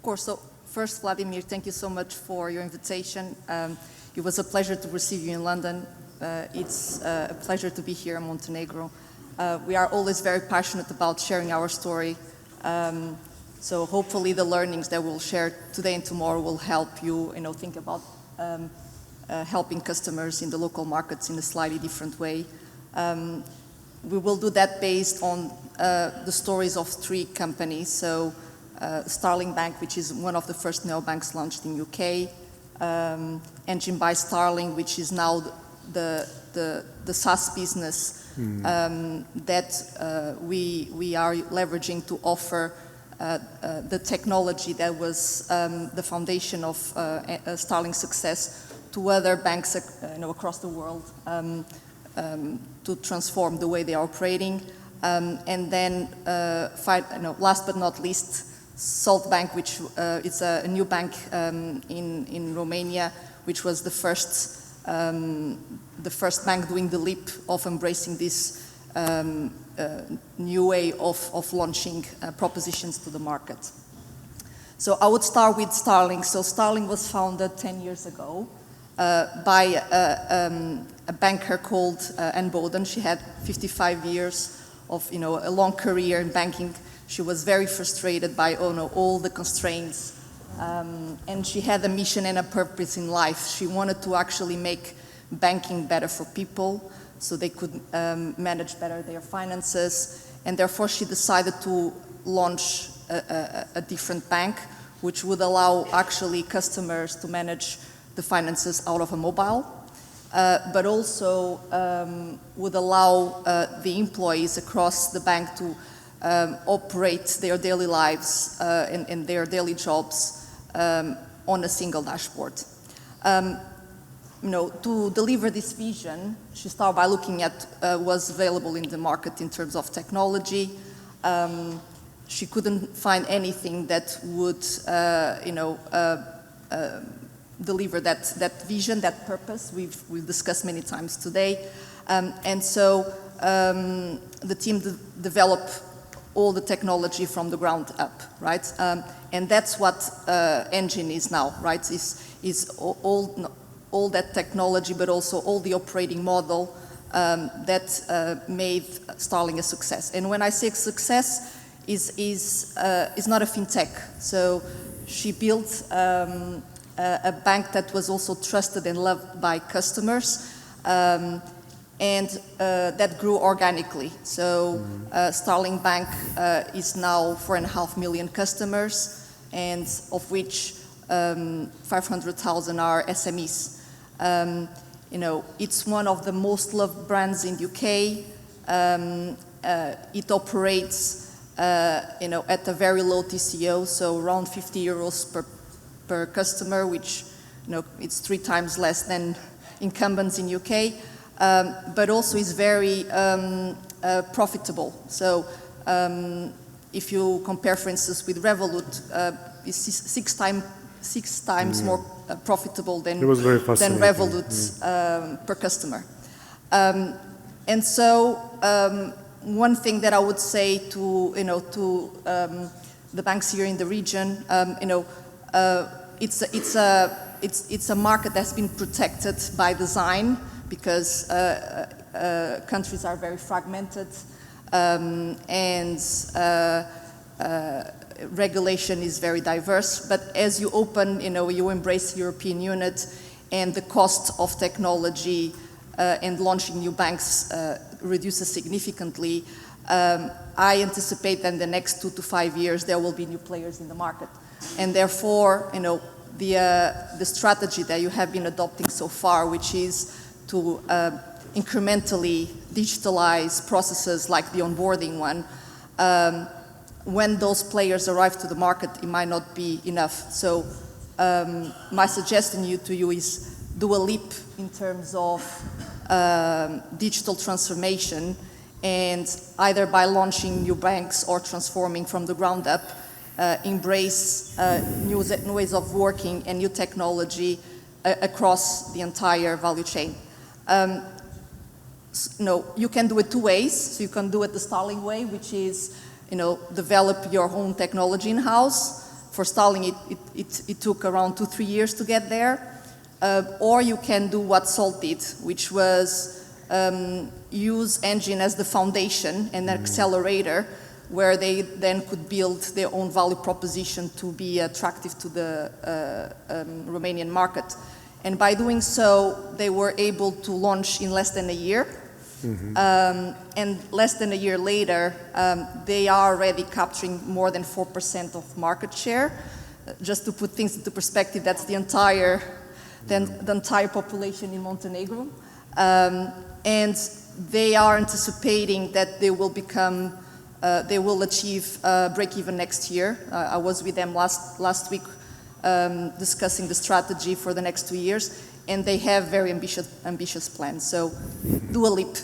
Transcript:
course. So first, Vladimir, thank you so much for your invitation. It was a pleasure to receive you in London. It's a pleasure to be here in Montenegro. We are always very passionate about sharing our story. So hopefully the learnings that we'll share today and tomorrow will help you, think about helping customers in the local markets in a slightly different way. We will do that based on the stories of three companies. So Starling Bank, which is one of the first neobanks launched in UK, Engine by Starling, which is now the SaaS business that we are leveraging to offer the technology that was the foundation of Starling's success to other banks across the world to transform the way they are operating. And then, last but not least, Salt Bank, which is a new bank in Romania, which was the first bank doing the leap of embracing this new way of launching propositions to the market. So I would start with Starling. So Starling was founded 10 years ago by a banker called Anne Boden. She had 55 years of a long career in banking. She was very frustrated by all the constraints, and she had a mission and a purpose in life. She wanted to actually make banking better for people so they could manage better their finances, and therefore she decided to launch a different bank which would allow actually customers to manage the finances out of a mobile, but also would allow the employees across the bank to operate their daily lives and their daily jobs on a single dashboard. To deliver this vision, she started by looking at what's available in the market in terms of technology. She couldn't find anything that would, deliver that vision, that purpose we've discussed many times today. And so the team developed all the technology from the ground up, right? And that's what Engine is now, right? Is all that technology, but also all the operating model that made Starling a success. And when I say success, is not a fintech. So she built a bank that was also trusted and loved by customers, and that grew organically. So Starling Bank is now 4.5 million customers, and of which 500,000 are SMEs. It's one of the most loved brands in UK. It operates, at a very low TCO, so around 50 euros per customer, which, it's 3 times less than incumbents in UK. But also is very profitable. So if you compare, for instance, with Revolut, it's six times more profitable than Revolut per customer. And so one thing that I would say to the banks here in the region, it's a market that's been protected by design, because countries are very fragmented, and regulation is very diverse. But as you open, you embrace the European unit, and the cost of technology and launching new banks reduces significantly. I anticipate that in the next 2 to 5 years there will be new players in the market, and therefore, the strategy that you have been adopting so far, which is to incrementally digitalize processes like the onboarding one, when those players arrive to the market, it might not be enough. So my suggestion to you is do a leap in terms of digital transformation, and either by launching new banks or transforming from the ground up, embrace new ways of working and new technology across the entire value chain. You can do it 2 ways. So you can do it the Starling way, which is, develop your own technology in-house for Starling, it took around 2-3 years to get there. Or you can do what Salt did, which was use engine as the foundation and accelerator, where they then could build their own value proposition to be attractive to the Romanian market. And by doing so, they were able to launch in less than a year. And less than a year later, they are already capturing more than 4% of market share. Just to put things into perspective, that's the entire population in Montenegro. And they are anticipating that they will achieve break-even next year. I was with them last week discussing the strategy for the next 2 years, and they have very ambitious plans. So do a leap.